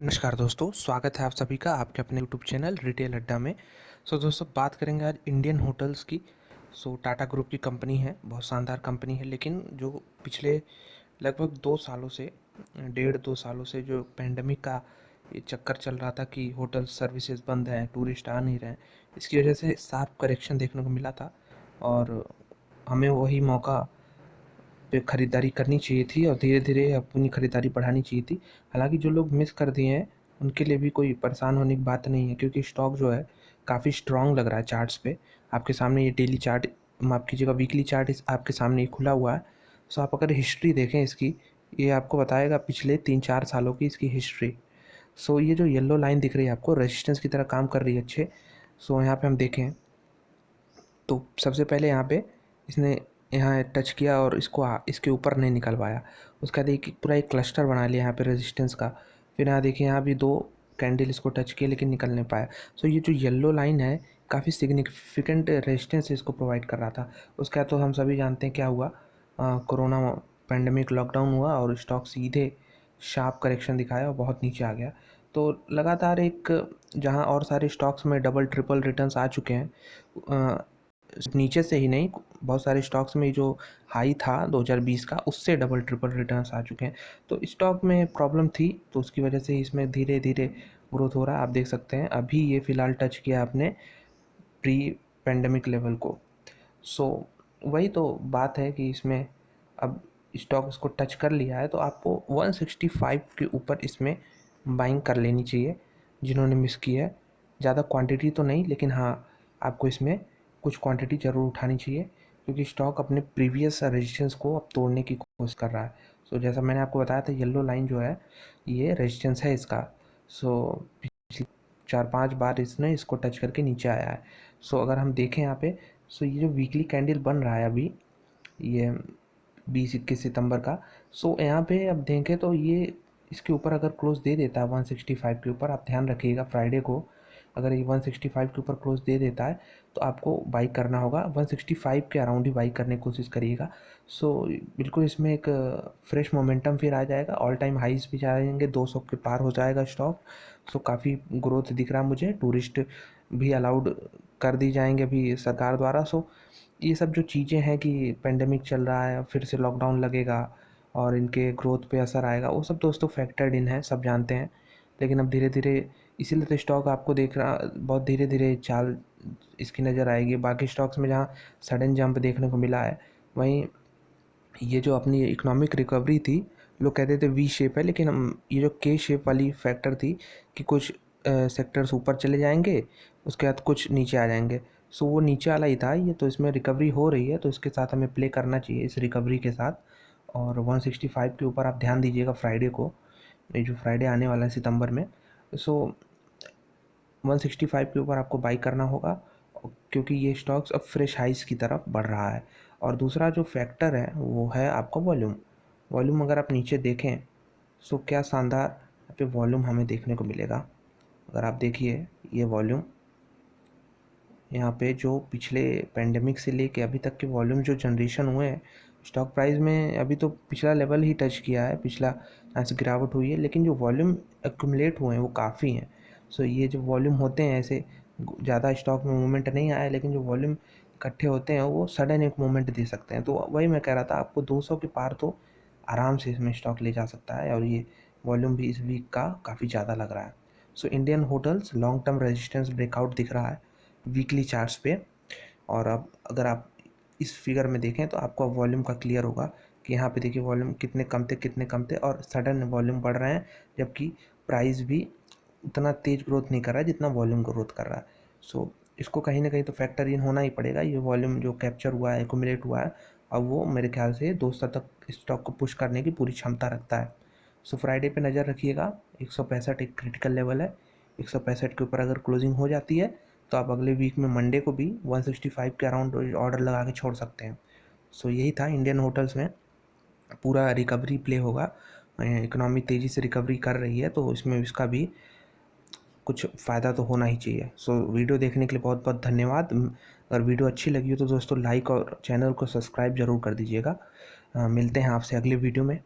नमस्कार दोस्तों, स्वागत है आप सभी का आपके अपने यूट्यूब चैनल रिटेल अड्डा में। दोस्तों बात करेंगे आज इंडियन होटल्स की। टाटा ग्रुप की कंपनी है, बहुत शानदार कंपनी है, लेकिन जो पिछले लगभग 2 सालों से, डेढ़ 2 सालों से जो पैंडेमिक का ये चक्कर चल रहा था कि होटल सर्विसेज बंद हैं, टूरिस्ट आ नहीं रहे हैं, इसकी वजह से शार्प करेक्शन देखने को मिला था और हमें वही मौका पे ख़रीदारी करनी चाहिए थी और धीरे-धीरे अपनी ख़रीदारी बढ़ानी चाहिए थी। हालाँकि जो लोग मिस कर दिए हैं, उनके लिए भी कोई परेशान होने की बात नहीं है, क्योंकि स्टॉक जो है काफ़ी स्ट्रॉन्ग लग रहा है चार्ट्स पे। आपके सामने ये डेली चार्ट, माफ़ कीजिएगा, वीकली चार्ट इस आपके सामने ये खुला हुआ है। आप अगर हिस्ट्री देखें इसकी, ये आपको बताएगा पिछले 3-4 सालों की इसकी हिस्ट्री। ये जो येलो लाइन दिख रही है आपको, रेजिस्टेंस की तरह काम कर रही है अच्छे। यहाँ पे हम देखें तो सबसे पहले यहाँ पे इसने यहाँ टच किया और इसके ऊपर नहीं निकल पाया। उसका देखिए पूरा एक क्लस्टर बना लिया यहाँ पे रेजिस्टेंस का। फिर यहाँ देखिए, यहाँ भी 2 कैंडल इसको टच किए लेकिन निकल नहीं पाया। ये जो येलो लाइन है, काफ़ी सिग्निफिकेंट रेजिस्टेंस इसको प्रोवाइड कर रहा था। उसका तो हम सभी जानते हैं क्या हुआ। कोरोना पैंडेमिक लॉकडाउन हुआ और स्टॉक सीधे शार्प करेक्शन दिखाया और बहुत नीचे आ गया। लगातार एक, जहाँ और सारे स्टॉक्स में डबल ट्रिपल रिटर्न्स आ चुके हैं, नीचे से ही नहीं, बहुत सारे स्टॉक्स में जो हाई था 2020 का, उससे डबल ट्रिपल रिटर्न्स आ चुके हैं। स्टॉक में प्रॉब्लम थी, तो उसकी वजह से इसमें धीरे धीरे ग्रोथ हो रहा है। आप देख सकते हैं अभी ये फ़िलहाल टच किया आपने प्री पेंडेमिक लेवल को। वही तो बात है कि इसमें अब स्टॉक इसको टच कर लिया है, तो आपको 165 के ऊपर इसमें बाइंग कर लेनी चाहिए जिन्होंने मिस की है। ज़्यादा क्वांटिटी तो नहीं, लेकिन हाँ, आपको इसमें कुछ क्वांटिटी ज़रूर उठानी चाहिए, क्योंकि स्टॉक अपने प्रीवियस रेजिस्टेंस को अब तोड़ने की कोशिश कर रहा है। जैसा मैंने आपको बताया था, येलो लाइन जो है ये रेजिस्टेंस है इसका। पिछली 4-5 बार इसने इसको टच करके नीचे आया है। अगर हम देखें यहाँ पे, ये जो वीकली कैंडल बन रहा है अभी, ये 20-21 सितंबर का, यहाँ पे अब देखें तो ये इसके ऊपर अगर क्लोज दे देता है 165 के ऊपर, आप ध्यान रखिएगा फ्राइडे को अगर ये 165 के ऊपर क्लोज दे देता है तो आपको बाई करना होगा। 165 के अराउंड ही बाई करने की कोशिश करिएगा। बिल्कुल इसमें एक फ्रेश मोमेंटम फिर आ जाएगा, ऑल टाइम हाइज भी जाएंगे, 200 के पार हो जाएगा स्टॉक। काफ़ी ग्रोथ दिख रहा है मुझे, टूरिस्ट भी अलाउड कर दी जाएंगे अभी सरकार द्वारा। ये सब जो चीज़ें हैं कि पेंडेमिक चल रहा है, फिर से लॉकडाउन लगेगा और इनके ग्रोथ पे असर आएगा, वो सब दोस्तों फैक्टर्ड इन है, सब जानते हैं। लेकिन अब धीरे धीरे, इसीलिए तो स्टॉक आपको देख रहा, बहुत धीरे धीरे चाल इसकी नज़र आएगी। बाकी स्टॉक्स में जहाँ सडन जंप देखने को मिला है, वहीं ये जो अपनी इकोनॉमिक रिकवरी थी, लोग कहते थे वी शेप है, लेकिन ये जो के शेप वाली फैक्टर थी कि कुछ सेक्टर्स ऊपर चले जाएंगे, उसके बाद कुछ नीचे आ जाएंगे। वो नीचे वाला ही था ये, तो इसमें रिकवरी हो रही है, तो इसके साथ हमें प्ले करना चाहिए, इस रिकवरी के साथ। और 165 के ऊपर आप ध्यान दीजिएगा फ्राइडे को, ये जो फ्राइडे आने वाला है सितंबर में। 165 के ऊपर आपको बाई करना होगा, क्योंकि ये स्टॉक्स अब फ्रेश हाइस की तरफ बढ़ रहा है। और दूसरा जो फैक्टर है वो है आपका वॉल्यूम। वॉल्यूम अगर आप नीचे देखें, क्या शानदार यहाँ पे वॉल्यूम हमें देखने को मिलेगा। अगर आप देखिए ये वॉल्यूम, यहाँ पे जो पिछले पेंडेमिक से लेके अभी तक के वॉल्यूम जो जनरेशन हुए हैं स्टॉक प्राइस में, अभी तो पिछला लेवल ही टच किया है, पिछला यहाँ से गिरावट हुई है, लेकिन जो वॉल्यूम एक्यूमुलेट हुए हैं वो काफ़ी हैं। ये जो वॉल्यूम होते हैं, ऐसे ज़्यादा स्टॉक में मूवमेंट नहीं आया, लेकिन जो वॉल्यूम इकट्ठे होते हैं वो सडन एक मूवमेंट दे सकते हैं। वही मैं कह रहा था आपको, 200 के पार तो आराम से इसमें स्टॉक ले जा सकता है, और ये वॉल्यूम भी इस वीक का काफ़ी ज़्यादा लग रहा है। Indian hotels long term resistance breakout दिख रहा है वीकली चार्ट्स पे। और अब अगर आप इस फिगर में देखें तो आपको वॉल्यूम का क्लियर होगा कि यहाँ पे देखिए वॉल्यूम कितने कम थे और सडन वॉल्यूम बढ़ रहे हैं, जबकि प्राइस भी उतना तेज़ ग्रोथ नहीं कर रहा है जितना वॉल्यूम ग्रोथ कर रहा है। इसको कहीं ना कहीं तो फैक्टर इन होना ही पड़ेगा। ये वॉल्यूम जो कैप्चर हुआ है, एक्यूमुलेट हुआ है, अब वो मेरे ख्याल से 200 तक स्टॉक को पुश करने की पूरी क्षमता रखता है। फ्राइडे पे नज़र रखिएगा, 165 एक क्रिटिकल लेवल है। 165 के ऊपर अगर क्लोजिंग हो जाती है तो आप अगले वीक में मंडे को भी 165 के अराउंड ऑर्डर लगा के छोड़ सकते हैं। यही था इंडियन होटल्स में, पूरा रिकवरी प्ले होगा। इकोनॉमी तेज़ी से रिकवरी कर रही है, तो इसमें इसका भी कुछ फ़ायदा तो होना ही चाहिए। वीडियो देखने के लिए बहुत बहुत धन्यवाद। अगर वीडियो अच्छी लगी हो तो दोस्तों लाइक और चैनल को सब्सक्राइब ज़रूर कर दीजिएगा। मिलते हैं आपसे अगले वीडियो में।